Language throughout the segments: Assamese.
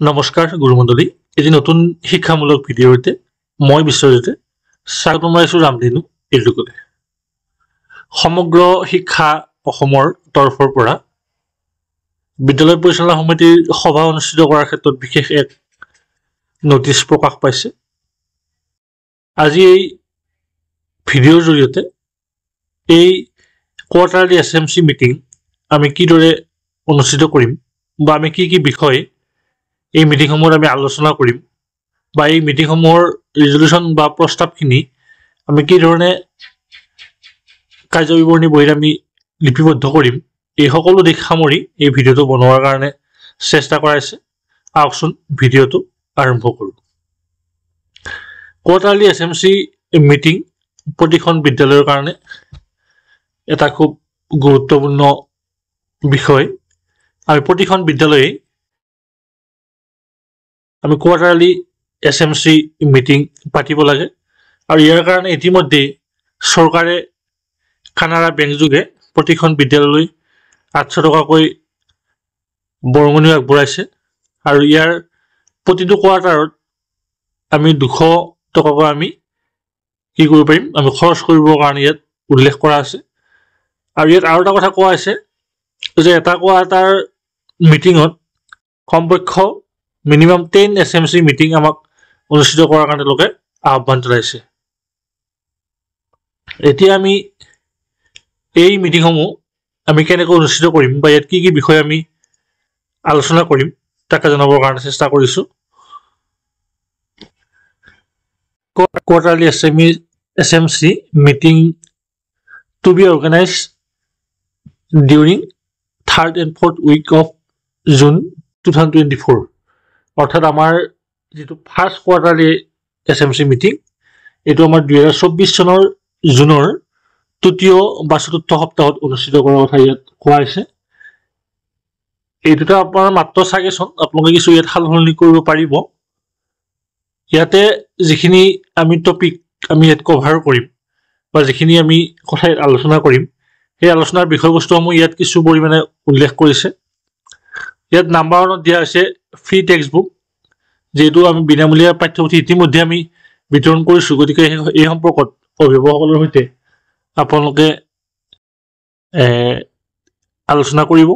নমস্কাৰ গুৰুমণ্ডলী এটি নতুন শিক্ষামূলক ভিডিঅ'তে মই বিশ্বজিতে স্বাগতম জনাইছোঁ ৰামধেনু এডুকলে সমগ্ৰ শিক্ষা অসমৰ তৰফৰ পৰা বিদ্যালয় পৰিচালনা সমিতিৰ সভা অনুষ্ঠিত কৰাৰ ক্ষেত্ৰত বিশেষ এক নোটিছ প্ৰকাশ পাইছে। আজি এই ভিডিঅ'ৰ জৰিয়তে এই কোৱাৰ্টাৰলি এছএমচি মিটিং আমি কিদৰে অনুষ্ঠিত কৰিম বা আমি কি বিষয় এই মিটিংসমূহত আমি আলোচনা কৰিম বা এই মিটিংসমূহৰ ৰিজলিউশ্যন বা প্ৰস্তাৱখিনি আমি কি ধৰণে কাৰ্যবিৱৰণী বহীত আমি লিপিবদ্ধ কৰিম এই সকলো দিশ সামৰি এই ভিডিঅ'টো বনোৱাৰ কাৰণে চেষ্টা কৰাইছে। আহকচোন ভিডিঅ'টো আৰম্ভ কৰোঁ। কোৱাৰ্টাৰলি এছএমচি মিটিং প্ৰতিখন বিদ্যালয়ৰ কাৰণে এটা খুব গুৰুত্বপূৰ্ণ বিষয়। আমি প্ৰতিখন বিদ্যালয়ে আমি কোৱাৰ্টাৰলি এছএমচি মিটিং পাতিব লাগে আৰু ইয়াৰ কাৰণে ইতিমধ্যে চৰকাৰে কানাড়া বেংক যোগে প্ৰতিখন বিদ্যালয়লৈ 800 টকাকৈ বৰঙণি আগবঢ়াইছে আৰু ইয়াৰ প্ৰতিটো কোৱাৰ্টাৰত আমি 200 টকাকৈ আমি কি কৰিব পাৰিম আমি খৰচ কৰিবৰ কাৰণে ইয়াত উল্লেখ কৰা আছে। আৰু ইয়াত আৰু এটা কথা কোৱা হৈছে যে এটা কোৱাৰ্টাৰ মিটিঙত কমপক্ষে মিনিমাম 10 এছএমচি মিটিং আমাক অনুষ্ঠিত কৰাৰ কাৰণে লোকে আহ্বান জনাইছে। এতিয়া আমি এই মিটিংসমূহ আমি কেনেকৈ অনুষ্ঠিত কৰিম বা ইয়াত কি বিষয় আমি আলোচনা কৰিম তাকে জনাবৰ কাৰণে চেষ্টা কৰিছোঁ। Quarterly SMC meeting to be organise during 3rd and 4th week of June 2024 অৰ্থাৎ আমাৰ যিটো ফাৰ্ষ্ট কোৱাৰ্টাৰলি এছএমচি মিটিং এইটো আমাৰ 2024 চনৰ জুনৰ তৃতীয় বা চতুৰ্থ সপ্তাহত অনুষ্ঠিত কৰাৰ কথা ইয়াত কোৱা হৈছে। এইটোটা আপোনাৰ মাত্ৰ চাগেচোন আপোনালোকে কিছু ইয়াত সালসলনি কৰিব পাৰিব। ইয়াতে যিখিনি আমি টপিক আমি ইয়াত কভাৰ কৰিম বা যিখিনি আমি কথা ইয়াত আলোচনা কৰিম সেই আলোচনাৰ বিষয়বস্তুসমূহ ইয়াত কিছু পৰিমাণে উল্লেখ কৰিছে। ইয়াত নাম্বাৰ 1ত দিয়া হৈছে ফ্ৰী টেক্সট বুক, যেহেতু আমি বিনামূলীয়া পাঠ্যপুথি ইতিমধ্যে আমি বিতৰণ কৰিছোঁ, গতিকে এই সম্পৰ্কত অভিভাৱকসকলৰ সৈতে আপোনালোকে আলোচনা কৰিব।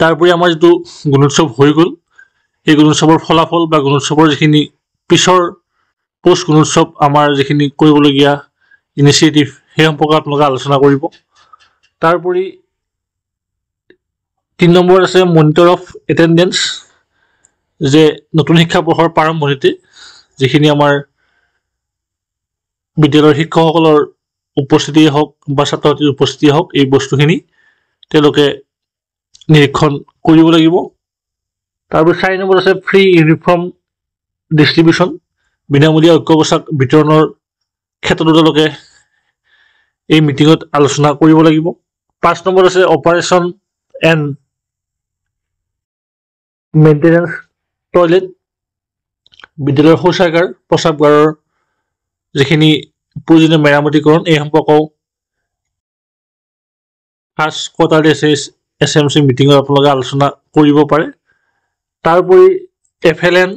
তাৰোপৰি আমাৰ যিটো গুণোৎসৱ হৈ গ'ল এই গুণোৎসৱৰ ফলাফল বা গুণোৎসৱৰ যিখিনি পিছৰ পোষ্ট গুণোৎসৱ আমাৰ যিখিনি কৰিবলগীয়া ইনিচিয়েটিভ সেই সম্পৰ্কে আপোনালোকে আলোচনা কৰিব। তাৰোপৰি 3 নম্বৰত আছে মনিটৰ অফ এটেণ্ডেঞ্চ, যে নতুন শিক্ষাবৰ্ষৰ প্ৰাৰম্ভণিতে যিখিনি আমাৰ বিদ্যালয়ৰ শিক্ষকসকলৰ উপস্থিতিয়ে হওক বা ছাত্ৰ ছাত্ৰীৰ উপস্থিতিয়ে হওক এই বস্তুখিনি তেওঁলোকে নিৰীক্ষণ কৰিব লাগিব। তাৰপৰি 4 নম্বৰত আছে ফ্ৰী ইউনিফৰ্ম ডিষ্ট্ৰিবিউশ্যন, বিনামূলীয়া ঐক্য পোচাক বিতৰণৰ ক্ষেত্ৰতো তেওঁলোকে এই মিটিঙত আলোচনা কৰিব লাগিব। 5 নম্বৰত আছে অপাৰেশ্যন এণ্ড মেইনটেনেন্স টয়লেট, বিদ্যালয়ৰ শৌচাগাৰ প্ৰস্ৰাৱগাৰৰ যিখিনি প্ৰয়োজনীয় মেৰামতিকৰণ এই সম্পৰ্কেও ফাৰ্ষ্ট কোৱাৰ্টাৰলি এছএমচি মিটিঙত আপোনালোকে আলোচনা কৰিব পাৰে। তাৰোপৰি FLN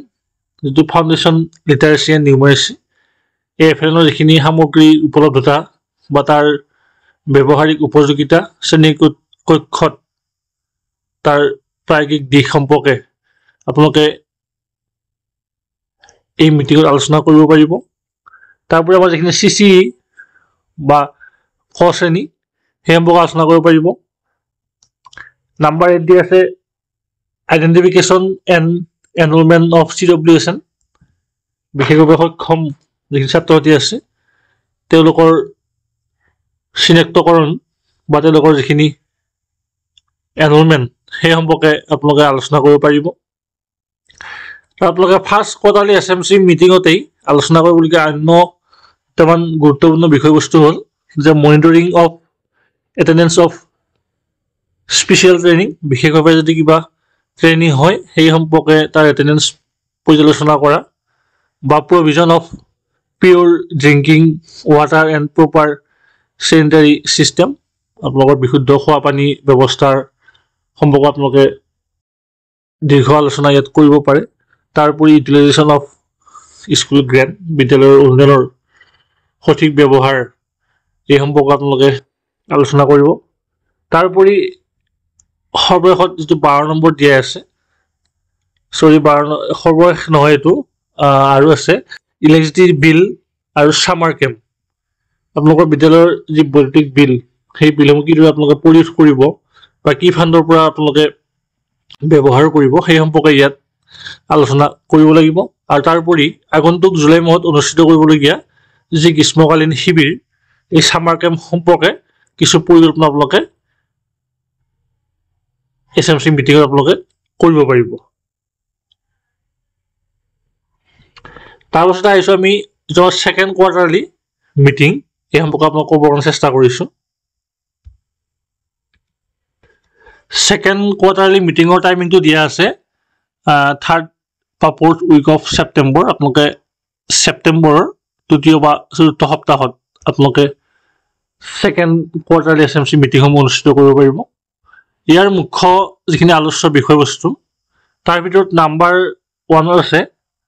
যিটো ফাউণ্ডেশ্যন লিটাৰেচি এণ্ড নিউমাৰেচি, এই FLNৰ যিখিনি সামগ্ৰী উপলব্ধতা বা তাৰ ব্যৱহাৰিক উপযোগিতা শ্ৰেণী কক্ষত তাৰ প্ৰায়োগিক দিশ সম্পৰ্কে আপোনালোকে এই মিটিঙত আলোচনা কৰিব পাৰিব। তাৰোপৰি আমাৰ যিখিনি CCE বা খ শ্ৰেণী সেই সম্পৰ্কে আলোচনা কৰিব পাৰিব। নাম্বাৰ 8 দি আছে identification and enrolment of CWSN, বিশেষভাৱে সক্ষম যিখিনি ছাত্ৰ ছাত্ৰী আছে তেওঁলোকৰ চিনাক্তকৰণ বা তেওঁলোকৰ যিখিনি এনৰলমেণ্ট সেই সম্পৰ্কে আপোনালোকে আলোচনা কৰিব পাৰিব। আপোনালোকে ফাৰ্ষ্ট কোৱাৰ্টাৰলি এছএমচি মিটিঙতেই আলোচনা কৰিবলগীয়া অন্য দুটামান গুৰুত্বপূৰ্ণ বিষয়বস্তু হ'ল যে monitoring of attendance of special training, বিশেষভাৱে যদি কিবা ট্ৰেইনিং হয় সেই সম্পৰ্কে তাৰ এটেণ্ডেঞ্চ পৰ্যালোচনা কৰা, বা provision of pure drinking water and proper sanitary system, আপোনালোকৰ বিশুদ্ধ খোৱা পানী ব্যৱস্থাৰ সম্পৰ্কত আপোনালোকে দীৰ্ঘ আলোচনা ইয়াত কৰিব পাৰে। তাৰোপৰি ইউটিলাইজেশ্যন অফ স্কুল গ্ৰেণ্ট, বিদ্যালয়ৰ অনুদানৰ সঠিক ব্যৱহাৰ, এই সম্পৰ্কে আপোনালোকে আলোচনা কৰিব। তাৰোপৰি সৰ্বশেষত যিটো 12 নম্বৰ দিয়া আছে, সৰ্বশেষ নহয় এইটো, আৰু আছে ইলেক্ট্ৰিচিটি বিল আৰু ছামাৰ কেম্প। আপোনালোকৰ বিদ্যালয়ৰ যি বৈদ্যুতিক বিল, সেই বিলসমূহ কিদৰে আপোনালোকে পৰিশোধ কৰিব বা কি ফাণ্ডৰ পৰা আপোনালোকে ব্যৱহাৰ কৰিব, সেই সম্পৰ্কে ইয়াত আলোচনা কৰিব লাগিব। আৰু তাৰোপৰি আগন্তুক জুলাই মাহত অনুষ্ঠিত কৰিবলগীয়া যি গ্ৰীষ্মকালীন শিবিৰ, এই ছামাৰ কেম্প সম্পৰ্কে কিছু পৰিকল্পনা আপোনালোকে SMC মিটিঙত আপোনালোকে কৰিব পাৰিব। তাৰপাছত আহিছোঁ আমি যিটো ছেকেণ্ড কোৱাৰ্টাৰলি মিটিং, এই সম্পৰ্কে আপোনালোক ক'বৰ কাৰণে চেষ্টা কৰিছোঁ। ছেকেণ্ড কোৱাৰ্টাৰলি মিটিঙৰ টাইমিংটো দিয়া আছে 3rd বা 4th উইক অফ ছেপ্টেম্বৰ। আপোনালোকে ছেপ্টেম্বৰৰ 2য় বা 4ৰ্থ সপ্তাহত আপোনালোকে ছেকেণ্ড কোৱাৰ্টাৰলি SMC মিটিংসমূহ অনুষ্ঠিত কৰিব পাৰিব। ইয়াৰ মুখ্য যিখিনি আলোচ্য বিষয়বস্তু, তাৰ ভিতৰত নাম্বাৰ 1 আছে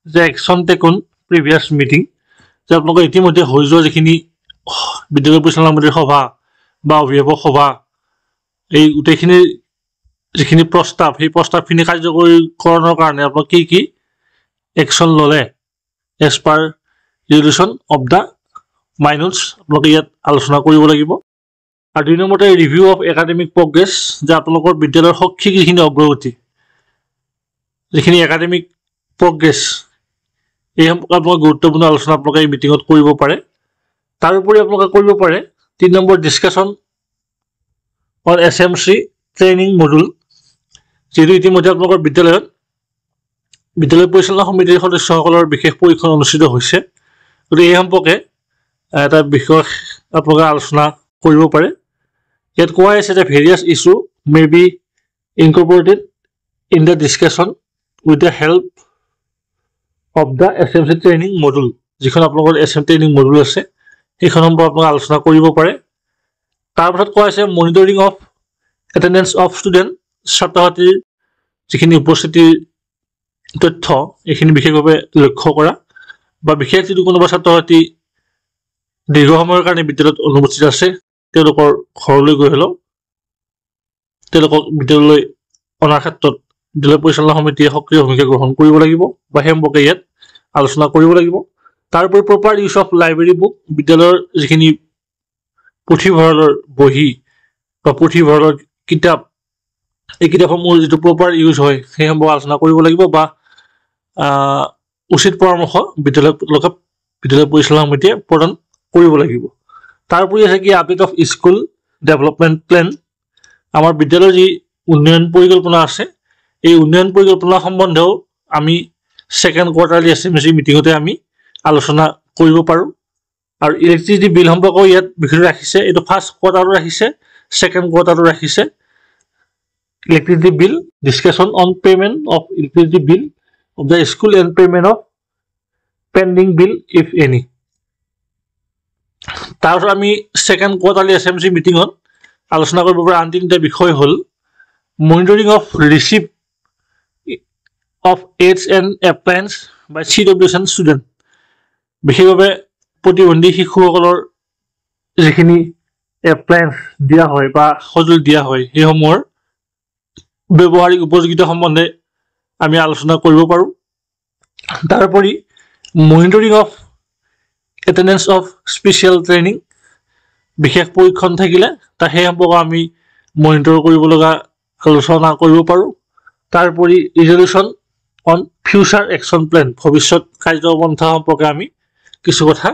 যে একশ্যন টেকন প্ৰিভিয়াছ মিটিং, যে আপোনালোকে ইতিমধ্যে হৈ যোৱা যিখিনি বিদ্যালয় পৰিচালনা সমিতিৰ সভা বা অভিভাৱক সভা, এই গোটেইখিনি যিখিনি প্ৰস্তাৱ, সেই প্ৰস্তাৱখিনি কাৰ্যকৰীকৰণৰ কাৰণে আপোনালোকে কি কি একশ্যন ল'লে as per resolution of the minutes, আপোনালোকে ইয়াত আলোচনা কৰিব লাগিব। আৰু 2 নম্বৰতে ৰিভিউ অফ একাডেমিক প্ৰগ্ৰেছ, যে আপোনালোকৰ বিদ্যালয়ৰ শৈক্ষিক যিখিনি অগ্ৰগতি, যিখিনি একাডেমিক প্ৰগ্ৰেছ, এই সম্পৰ্কে আপোনালোকে গুৰুত্বপূৰ্ণ আলোচনা আপোনালোকে এই মিটিঙত কৰিব পাৰে। তাৰোপৰি আপোনালোকে কৰিব পাৰে 3 number discussion on SMC training module, যিহেতু ইতিমধ্যে আপোনালোকৰ বিদ্যালয়ত বিদ্যালয় পৰিচালনা সমিতিৰ সদস্যসকলৰ বিশেষ পৰীক্ষণ অনুষ্ঠিত হৈছে, গতিকে এই সম্পৰ্কে এটা বিষয় আপোনালোকে আলোচনা কৰিব পাৰে। ইয়াত কোৱা হৈছে যে various issue may be incorporated in the discussion with the help of the SMC training module, যিখন আপোনালোকৰ SMC ট্ৰেইনিং মডুল আছে, সেইখন সম্পৰ্কে আপোনালোকে আলোচনা কৰিব পাৰে। তাৰপাছত কোৱা হৈছে monitoring of attendance of student, ছাত্ৰ ছাত্ৰীৰ যিখিনি উপস্থিতিৰ তথ্য, এইখিনি বিশেষভাৱে লক্ষ্য কৰা, বা বিশেষ যদি কোনোবা ছাত্ৰ ছাত্ৰী দীৰ্ঘ সময়ৰ কাৰণে বিদ্যালয়ত অনুপস্থিত আছে, তেওঁলোকৰ ঘৰলৈ গৈ হ'লেও তেওঁলোকক বিদ্যালয়লৈ অনাৰ ক্ষেত্ৰত বিদ্যালয় পৰিচালনা সমিতিয়ে সক্ৰিয় ভূমিকা গ্ৰহণ কৰিব লাগিব, বা সেই সম্পৰ্কে ইয়াত আলোচনা কৰিব লাগিব। তাৰোপৰি proper use of library book, বিদ্যালয়ৰ যিখিনি পুথিভঁৰালৰ বহি বা পুথিভঁৰালৰ কিতাপ, এই কিতাপসমূহৰ যিটো প্ৰপাৰ ইউজ হয় সেই সম্পৰ্কে আলোচনা কৰিব লাগিব, বা উচিত পৰামৰ্শ বিদ্যালয় পৰিচালনা সমিতিয়ে প্ৰদান কৰিব লাগিব। তাৰোপৰি আছে কি update of school development plan, আমাৰ বিদ্যালয়ৰ যি উন্নয়ন পৰিকল্পনা আছে, এই উন্নয়ন পৰিকল্পনা সম্বন্ধেও আমি ছেকেণ্ড কোৱাৰ্টাৰলি SMC মিটিঙতে আমি আলোচনা কৰিব পাৰোঁ। আৰু ইলেক্ট্ৰিচিটি বিল সম্পৰ্কেও ইয়াত বিষয়টো ৰাখিছে, এইটো ফাৰ্ষ্ট কোৱাৰ্টাৰো ৰাখিছে, ছেকেণ্ড কোৱাৰ্টাৰো ৰাখিছে। Electricity bill, discussion on payment of electricity bill of the school and payment of pending bill if any. তাৰপিছত আমি ছেকেণ্ড কোৱাৰ্টাৰলি SMC মিটিঙত আলোচনা কৰিব পৰা আন 3টা বিষয় হ'ল monitoring of receipt of aids and appliance by CWSN student, বিশেষভাৱে প্ৰতিবন্ধী শিশুসকলৰ যিখিনি এপ্লায়েন্স দিয়া হয় বা সঁজুলি দিয়া হয়, সেইসমূহৰ ব্যৱহাৰিক উপযোগিতা সম্বন্ধে আমি আলোচনা কৰিব পাৰোঁ। তাৰোপৰি monitoring of attendance of special training, বিশেষ পৰীক্ষণ থাকিলে তাৰ সেই সম্পৰ্কে আমি মনিটৰ কৰিব লগা আলোচনা কৰিব পাৰোঁ। তাৰোপৰি resolution on future action plan, ভৱিষ্যত কাৰ্যপন্থা সম্পৰ্কে আমি কিছু কথা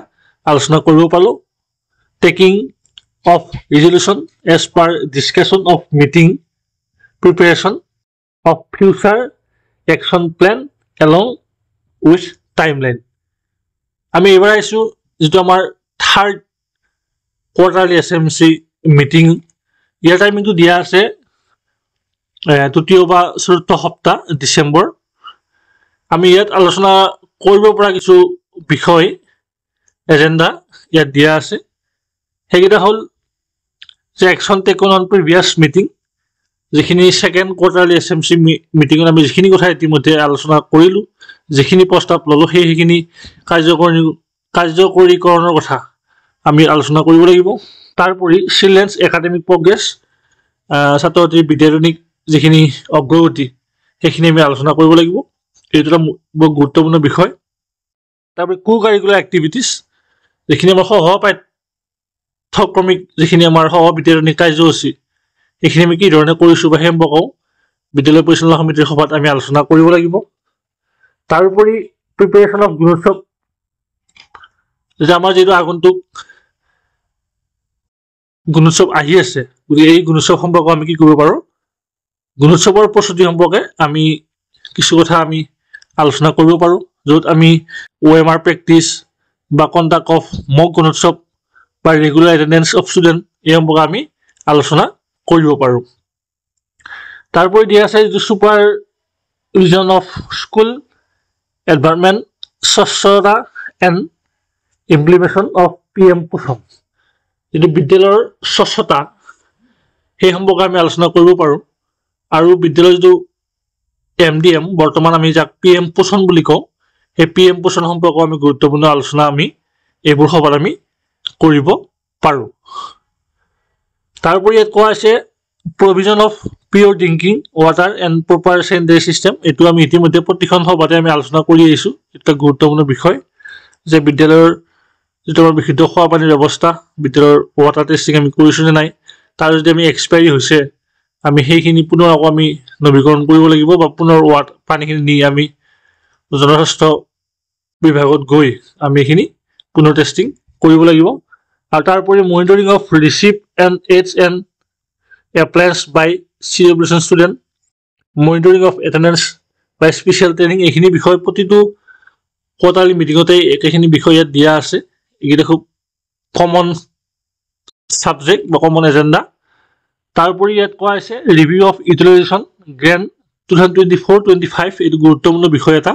আলোচনা কৰিব পাৰোঁ। Taking of resolution as per discussion of meeting preparation of future action plan along with timeline. আমি এইবাৰ আহিছোঁ যিটো আমাৰ 3rd কোৱাৰ্টাৰলি SMC মিটিং, ইয়াৰ টাইমিংটো দিয়া আছে 2য় বা 4ৰ্থ সপ্তাহ ডিচেম্বৰ। আমি ইয়াত আলোচনা কৰিব পৰা কিছু বিষয় এজেণ্ডা ইয়াত দিয়া আছে, সেইকেইটা হ'ল যে action taken on previous meeting, যিখিনি সেকেন্ড কোৱাৰ্টাৰলি SMC মিটিঙত আমি যিখিনি কথা ইতিমধ্যে আলোচনা কৰিলোঁ, যিখিনি প্ৰস্তাৱ ল'লোঁ, সেইখিনি কাৰ্যকৰীকৰণৰ কথা আমি আলোচনা কৰিব লাগিব। তাৰোপৰি চিলড্ৰেনছ একাডেমিক প্ৰগ্ৰেছ, ছাত্ৰ ছাত্ৰীৰ বিদ্যায়তনিক যিখিনি অগ্ৰগতি সেইখিনি আমি আলোচনা কৰিব লাগিব। এইটো এটা বৰ গুৰুত্বপূৰ্ণ বিষয়। তাৰোপৰি কো কাৰিকুলাৰ এক্টিভিটিছ, যিখিনি আমাৰ পাঠ্যক্ৰমিক যিখিনি আমাৰ বিদ্যায়তনিক কাৰ্যসূচী সেইখিনি আমি কি ধৰণে কৰিছোঁ বা সেই সম্পৰ্কেও বিদ্যালয় পৰিচালনা সমিতিৰ সভাত আমি আলোচনা কৰিব লাগিব। তাৰোপৰি প্ৰিপেৰেশ্যন অফ গুণোৎসৱ, যে আমাৰ যিটো আগন্তুক গুণোৎসৱ আহি আছে, গতিকে এই গুণোৎসৱ সম্পৰ্কে আমি কি কৰিব পাৰোঁ, গুণোৎসৱৰ প্ৰস্তুতি সম্পৰ্কে আমি কিছু কথা আমি আলোচনা কৰিব পাৰোঁ, য'ত আমি OMR প্ৰেক্টিছ বা কণ্ডাক্ট অফ মক গুণোৎসৱ বা ৰেগুলাৰ এটেণ্ডেঞ্চ অফ ষ্টুডেণ্ট এই সম্পৰ্কে আমি আলোচনা কৰিব পাৰোঁ। তাৰোপৰি দিয়া আছে যিটো ছুপাৰভিজন অফ স্কুল এনভাইৰনমেণ্ট, স্বচ্ছতা এণ্ড ইমপ্লিমেশ্যন অফ PM পোষণ, যিটো বিদ্যালয়ৰ স্বচ্ছতা সেই সম্পৰ্কে আমি আলোচনা কৰিব পাৰোঁ। আৰু বিদ্যালয়ৰ যিটো MDM, বৰ্তমান আমি যাক PM পোষণ বুলি কওঁ, সেই PM পোষণ সম্পৰ্কে আমি গুৰুত্বপূৰ্ণ আলোচনা আমি এইবোৰ সভাত আমি কৰিব পাৰোঁ। তাৰোপৰি ইয়াত কোৱা হৈছে provision of pure drinking water and proper sanitary system. এইটো আমি ইতিমধ্যে প্ৰতিখন সভাতে আমি আলোচনা কৰি আহিছোঁ। এটা গুৰুত্বপূৰ্ণ বিষয় যে বিদ্যালয়ৰ যিটো আমাৰ বিশুদ্ধ খোৱা পানীৰ ব্যৱস্থা, বিদ্যালয়ৰ ৱাটাৰ টেষ্টিং আমি কৰিছোঁ নে নাই, তাৰ যদি আমি এক্সপায়াৰী হৈছে আমি সেইখিনি পুনৰ আকৌ আমি নৱীকৰণ কৰিব লাগিব বা পুনৰ পানীখিনি নি আমি জনস্বাস্থ্য বিভাগত গৈ আমি এইখিনি পুনৰ টেষ্টিং কৰিব লাগিব। আৰু তাৰোপৰি monitoring of receive and aids and appliance by CWSN student, monitoring of attendance by special training, এইখিনি বিষয় প্ৰতিটো কোৱাৰ্টাৰলি মিটিঙতেই একেখিনি বিষয় ইয়াত দিয়া আছে। এইকেইটা খুব কমন ছাবজেক্ট বা কমন এজেণ্ডা। তাৰোপৰি ইয়াত কোৱা হৈছে ৰিভিউ অফ ইউটিলাইজেশ্যন গ্ৰেণ্ট 2024-25, এইটো গুৰুত্বপূৰ্ণ বিষয় এটা।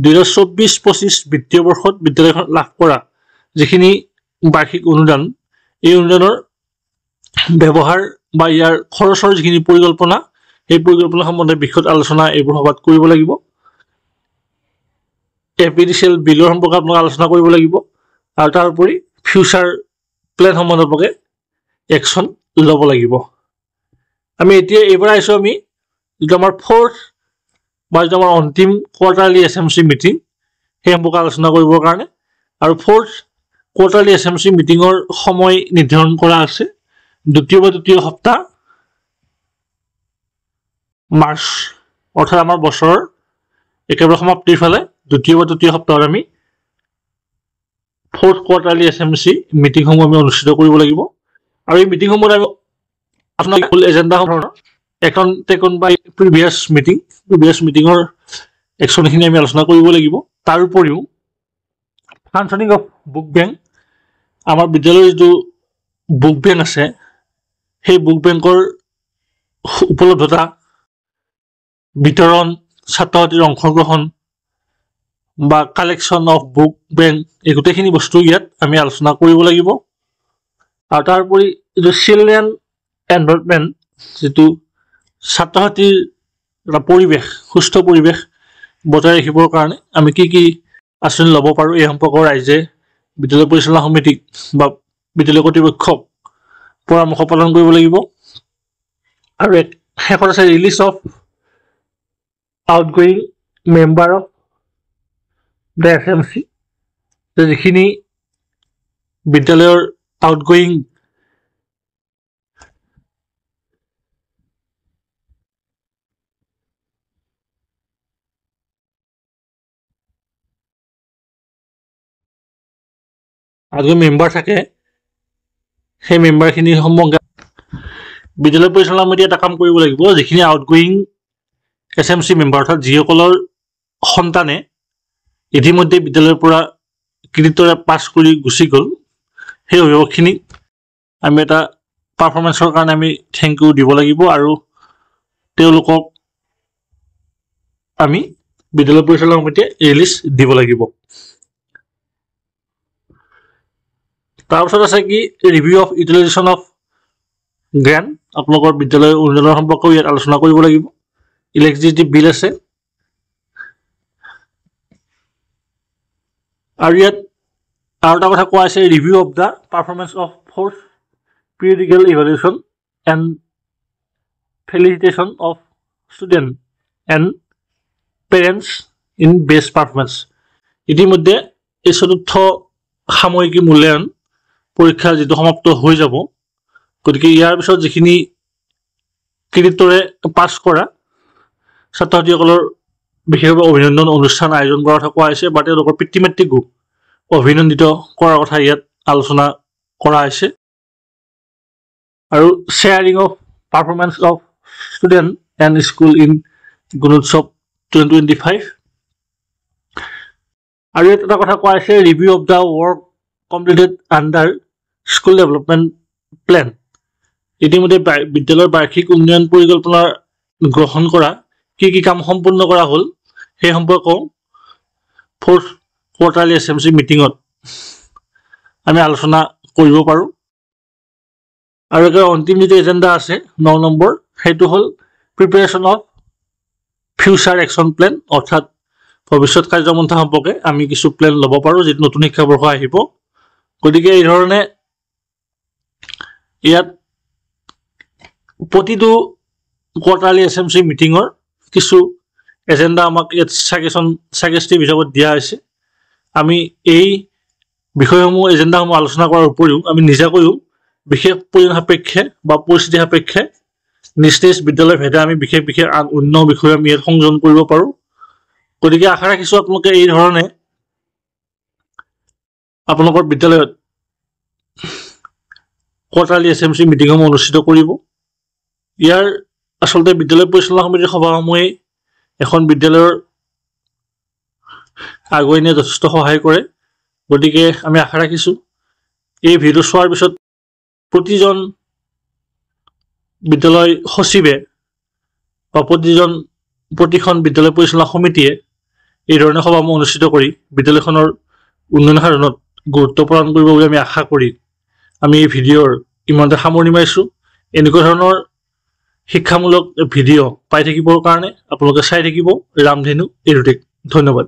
2024-25 বিত্তীয় বৰ্ষত বিদ্যালয়খন লাভ কৰা যিখিনি বাৰ্ষিক অনুদান, এই অনুদানৰ ব্যৱহাৰ বা ইয়াৰ খৰচৰ যিখিনি পৰিকল্পনা, সেই পৰিকল্পনা সম্বন্ধে বিশদ আলোচনা এইবোৰ সভাত কৰিব লাগিব। FPDCL বিলৰ সম্পৰ্কে আপোনালোকে আলোচনা কৰিব লাগিব। আৰু তাৰোপৰি ফিউচাৰ প্লেন সম্বন্ধে একশ্যন ল'ব লাগিব। আমি এতিয়া এইবাৰ আহিছোঁ আমি যিটো আমাৰ ফ'ৰ্থ বা যিটো আমাৰ অন্তিম কোৱাৰ্টাৰলি SMC মিটিং সেই সম্পৰ্কে আলোচনা কৰিবৰ কাৰণে। আৰু ফ'ৰ্থ কোৱাৰ্টাৰলি SMC মিটিঙৰ সময় নিৰ্ধাৰণ কৰা আছে দ্বিতীয় বা তৃতীয় সপ্তাহ মাৰ্চ, অৰ্থাৎ আমাৰ বছৰৰ একেবাৰে সমাপ্তিৰ ফালে দ্বিতীয় বা তৃতীয় সপ্তাহত আমি ফ'ৰ্থ কোৱাৰ্টাৰলি SMC মিটিংসমূহ আমি অনুষ্ঠিত কৰিব লাগিব। আৰু এই মিটিংসমূহত আমি আপোনাক ফুল এজেণ্ডা ধৰণৰ এখন টেকন বাই প্ৰিভিয়াছ মিটিঙৰ একশ্যনখিনি আমি আলোচনা কৰিব লাগিব। তাৰোপৰিও ফাংচনিং অফ বুক বেংক, আমাৰ বিদ্যালয়ৰ যিটো বুক বেংক আছে সেই বুক বেংকৰ উপলব্ধতা, বিতৰণ, ছাত্ৰ ছাত্ৰীৰ অংশগ্ৰহণ বা কালেকশ্যন অফ বুক বেংক, এই গোটেইখিনি বস্তু ইয়াত আমি আলোচনা কৰিব লাগিব। আৰু তাৰোপৰি যিটো চিলড্ৰেন এনভাইৰনমেণ্ট, যিটো ছাত্ৰ ছাত্ৰীৰ এটা পৰিৱেশ, সুস্থ পৰিৱেশ বজাই ৰাখিবৰ কাৰণে আমি কি কি আঁচনি ল'ব পাৰোঁ, এই সম্পৰ্কৰ ৰাইজে বিদ্যালয় পৰিচালনা সমিতিক বা বিদ্যালয় কৰ্তৃপক্ষক পৰামৰ্শ প্ৰদান কৰিব লাগিব। আৰু শেষত আছে release of outgoing member of the SMC, যিখিনি বিদ্যালয়ৰ আউটগয়িং মেম্বাৰ থাকে সেই মেম্বাৰখিনি সম্বন্ধে বিদ্যালয় পৰিচালনা সমিতিয়ে এটা কাম কৰিব লাগিব। যিখিনি আউটগয়িং SMC মেম্বাৰ, অৰ্থাৎ যিসকলৰ সন্তানে ইতিমধ্যে বিদ্যালয়ৰ পৰা কৃতিত্বৰে পাছ কৰি গুচি গ'ল, সেই অভিভাৱকখিনিক আমি এটা পাৰফৰ্মেঞ্চৰ কাৰণে আমি থেংক ইউ দিব লাগিব। আৰু তেওঁলোকক আমি বিদ্যালয় পৰিচালনা সমিতিয়ে ৰিলিজ দিব লাগিব। তাৰপিছত আছে কি ৰিভিউ অফ ইউটিলাইজেশ্যন অফ জ্ঞান আপোনালোকৰ বিদ্যালয়ৰ উন্নয়নৰ সম্পৰ্কেও ইয়াত আলোচনা কৰিব লাগিব ইলেক্ট্ৰিচিটি বিল আছে আৰু ইয়াত আৰু এটা কথা কোৱা আছে review of the performance of fourth periodical evaluation and felicitation of student and parents in best performance ইতিমধ্যে এই চতুৰ্থ সাময়িকী মূল্যায়ন পৰীক্ষা যেটো সমাপ্ত হৈ যাব গতিকে ইয়াৰ পিছত যিখিনি কৃতিত্বৰে পাছ কৰা ছাত্ৰছাত্ৰীসকলৰ বিশেষভাৱে অভিনন্দন অনুষ্ঠান আয়োজন কৰা থকা হৈছে বা তেওঁলোকৰ পিতৃ মাতৃকো অভিনন্দিত কৰাৰ কথা ইয়াত আলোচনা কৰা হৈছে আৰু sharing of performance of student and school in Gunotsav 2025 আৰু এটা কথা কোৱা হৈছে review of the work completed under school development plan ইতিমধ্যে বিদ্যালয়ৰ বাৰ্ষিক উন্নয়ন পৰিকল্পনা গ্ৰহণ কৰা কি কাম সম্পূৰ্ণ কৰা হ'ল সেই সম্পৰ্কেও ফ'ৰ্থ কোৱাৰ্টাৰলি SMC মিটিঙত আমি আলোচনা কৰিব পাৰোঁ আৰু এটা অন্তিম যেটো এজেন্ডা আছে 9 নম্বৰ সেইটো হ'ল preparation of future action plan অৰ্থাৎ ভৱিষ্যত কাৰ্যমন্থা সম্পৰ্কে আমি কিছু প্লেন ল'ব পাৰোঁ যেটো নতুন শিক্ষাবৰ্ষ আহিব গতিকে এই ধৰণে ইয়াত প্ৰতিটো কোৱাৰ্টাৰলি SMC মিটিঙৰ কিছু এজেন্ডা আমাক ইয়াত সাজেষ্টিভ হিচাপত দিয়া হৈছে আমি এই বিষয়সমূহ এজেন্ডাসমূহ আলোচনা কৰাৰ উপৰিও আমি নিজাকৈও বিশেষ প্ৰয়োজন সাপেক্ষে বা পৰিস্থিতি সাপেক্ষে নিজ বিদ্যালয় ভেদে আমি বিশেষ অন্য বিষয় আমি ইয়াত সংযোজন কৰিব পাৰোঁ গতিকে আশা ৰাখিছোঁ আপোনালোকে এই ধৰণে আপোনালোকৰ বিদ্যালয়ত কোৱাৰ্টাৰলি SMC মিটিংসমূহ অনুষ্ঠিত কৰিব ইয়াৰ আচলতে বিদ্যালয় পৰিচালনা সমিতিৰ সভাসমূহে এখন বিদ্যালয়ৰ আগুৱাই নিয়াত যথেষ্ট সহায় কৰে গতিকে আমি আশা ৰাখিছোঁ এই ভিডিঅ' চোৱাৰ পিছত প্ৰতিজন বিদ্যালয় সচিবে বা প্ৰতিখন বিদ্যালয় পৰিচালনা সমিতিয়ে এই ধৰণে সভাসমূহ অনুষ্ঠিত কৰি বিদ্যালয়খনৰ উন্নয়ন সাধনত গুৰুত্ব প্ৰদান কৰিব বুলি আমি আশা কৰি আমি এই ভিডিঅ'ৰ ইমানতে সামৰণি মাৰিছোঁ এনেকুৱা ধৰণৰ শিক্ষামূলক ভিডিঅ' পাই থাকিবৰ কাৰণে আপোনালোকে চাই থাকিব ৰামধেনু এডুটেক ধন্যবাদ